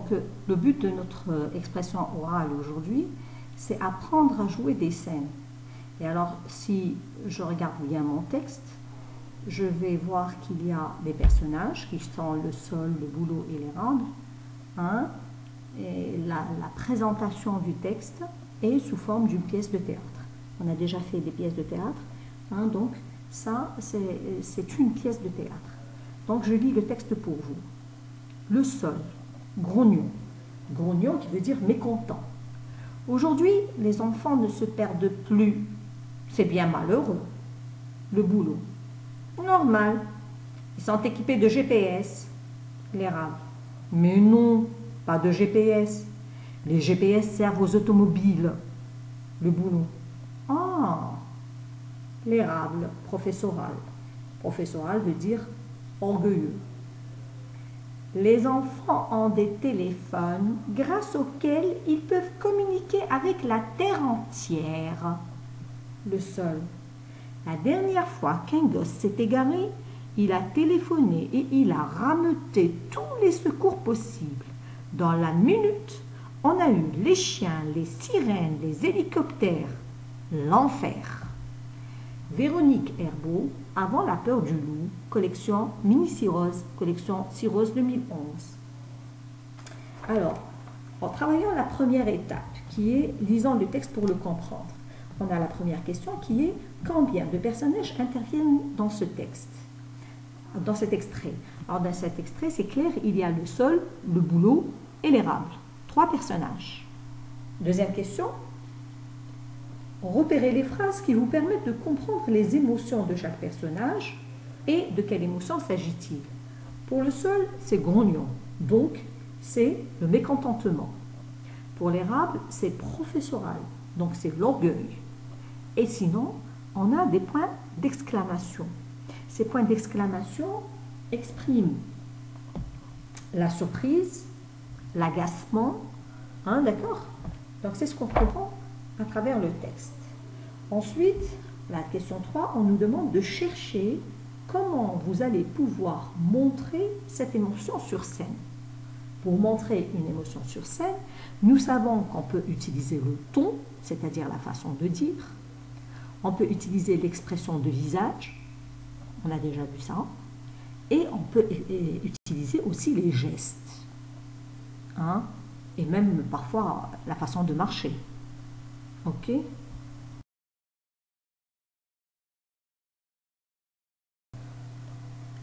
Donc, le but de notre expression orale aujourd'hui, c'est apprendre à jouer des scènes. Et alors, si je regarde bien mon texte, je vais voir qu'il y a des personnages qui sont le sol, le boulot et l'érable. Hein, et la présentation du texte est sous forme d'une pièce de théâtre. On a déjà fait des pièces de théâtre. Hein, donc, ça, c'est une pièce de théâtre. Donc, je lis le texte pour vous. Le sol, grognon. Grognon qui veut dire mécontent. Aujourd'hui, les enfants ne se perdent plus. C'est bien malheureux. Le boulot. Normal. Ils sont équipés de GPS. L'érable. Mais non, pas de GPS. Les GPS servent aux automobiles. Le boulot. Ah, l'érable, professoral. Professoral veut dire orgueilleux. Les enfants ont des téléphones grâce auxquels ils peuvent communiquer avec la terre entière. Le sol. La dernière fois qu'un gosse s'est égaré, il a téléphoné et il a rameuté tous les secours possibles. Dans la minute, on a eu les chiens, les sirènes, les hélicoptères. L'enfer. Véronique Herbeau, Avant la peur du loup, collection Mini Cirrhose, collection Cirrhose 2011. Alors, en travaillant la première étape, qui est lisant le texte pour le comprendre, on a la première question qui est combien de personnages interviennent dans ce texte, dans cet extrait. Alors, dans cet extrait, c'est clair, il y a le sol, le boulot et l'érable. 3 personnages. Deuxième question. Repérez les phrases qui vous permettent de comprendre les émotions de chaque personnage et de quelle émotion s'agit-il. Pour le sol, c'est grognon, donc c'est le mécontentement. Pour l'érable, c'est professoral, donc c'est l'orgueil. Et sinon, on a des points d'exclamation. Ces points d'exclamation expriment la surprise, l'agacement, hein, d'accord? Donc c'est ce qu'on comprend à travers le texte. Ensuite, la question 3, on nous demande de chercher comment vous allez pouvoir montrer cette émotion sur scène. Pour montrer une émotion sur scène, nous savons qu'on peut utiliser le ton, c'est-à-dire la façon de dire. On peut utiliser l'expression de visage, on a déjà vu ça. Et on peut utiliser aussi les gestes. Hein, et même parfois la façon de marcher. Ok?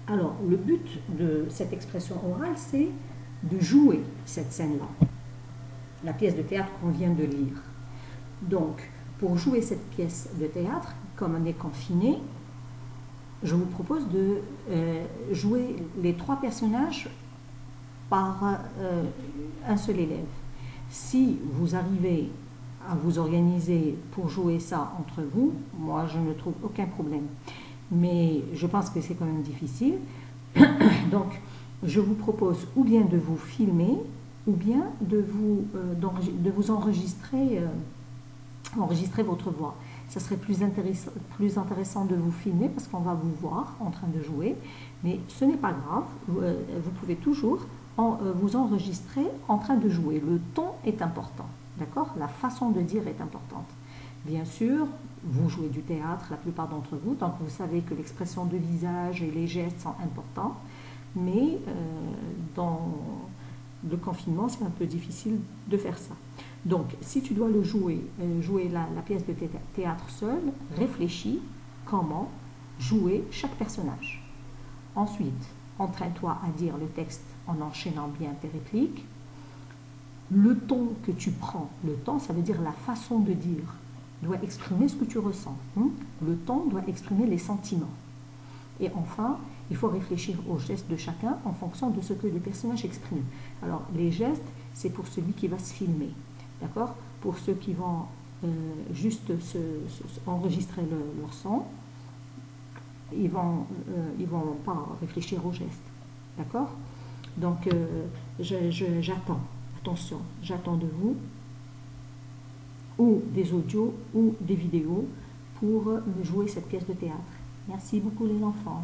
Alors, le but de cette expression orale, c'est de jouer cette scène-là, la pièce de théâtre qu'on vient de lire. Donc, pour jouer cette pièce de théâtre, comme on est confiné, je vous propose de jouer les 3 personnages par un seul élève. Si vous arrivez à vous organiser pour jouer ça entre vous, moi je ne trouve aucun problème. Mais je pense que c'est quand même difficile. Donc, je vous propose ou bien de vous filmer, ou bien de vous enregistrer votre voix. Ça serait plus intéressant de vous filmer parce qu'on va vous voir en train de jouer. Mais ce n'est pas grave, vous pouvez toujours vous enregistrer en train de jouer. Le ton est important, d'accord? La façon de dire est importante. Bien sûr, vous jouez du théâtre, la plupart d'entre vous, donc vous savez que l'expression de visage et les gestes sont importants, mais dans le confinement, c'est un peu difficile de faire ça. Donc, si tu dois le jouer la pièce de théâtre seule, réfléchis comment jouer chaque personnage. Ensuite, entraîne-toi à dire le texte en enchaînant bien tes répliques. Le ton que tu prends, le ton, ça veut dire la façon de dire, doit exprimer ce que tu ressens. Le ton doit exprimer les sentiments. Et enfin, il faut réfléchir aux gestes de chacun en fonction de ce que les personnages expriment. Alors, les gestes, c'est pour celui qui va se filmer. D'accord? Pour ceux qui vont juste enregistrer leur son, ils vont pas réfléchir aux gestes. D'accord? Donc, j'attends. Attention, j'attends de vous ou des audios ou des vidéos pour me jouer cette pièce de théâtre. Merci beaucoup les enfants.